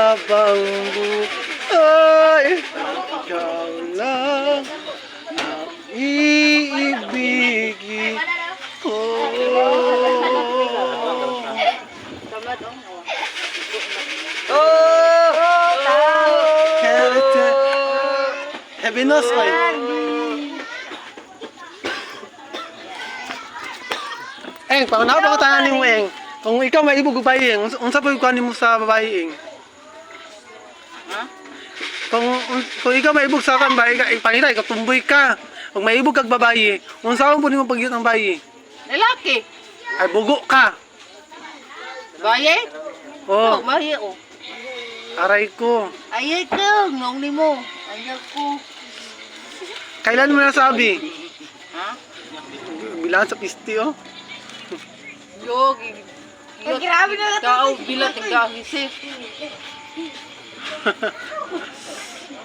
habang buhay, ikaw lang ang iibigin ko. Happy Nos, koy. Eng, pangunaw pa ko tanan mo, Eng. Kung ikaw may ibog babae, Eng, unsa pa yung kuhanin mo sa babae, Eng? Ha? Kung ikaw may ibog sa kan babae, pangita, ikaw tumboy ka. Kung may ibog kag babae, unsa mo mo pagyut ng babae? Lalaki. Ay, bugo ka. Baye? Oh, Baye oh. aray ko. Ayay ka, nong ni mo. Ayay ko. Kailan mo nasabi? Ha? Bilang sa pisti, oh. Yo, grabe na lang. Kao, bilat, gahisip.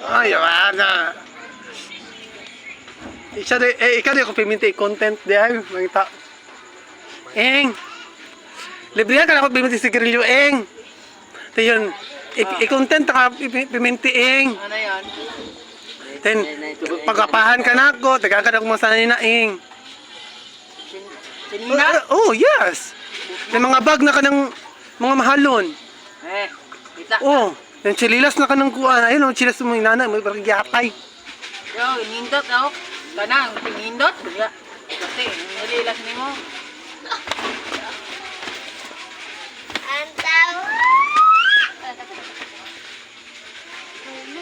Ay, wala. Ikaw di ako piminti content di ay. Mangita. Eng. Libre ka na ako piminti sigarilyo, Eng. Ito yun. I-content ka piminti, Eng. Ano yan? Then, pagapahan ka na ako. Taga ka na kung masanay na, Eng. Sinina? Oh, yes. May mga bag na ka ng mga mahalon. Kita. Oh, yung chililas na ka ng kuhan. Ayun, yung chililas mo yung nanay. May parang gyapay. Yo, inindot ako. Kanang, pinindot. Kasi, nililas ni mo.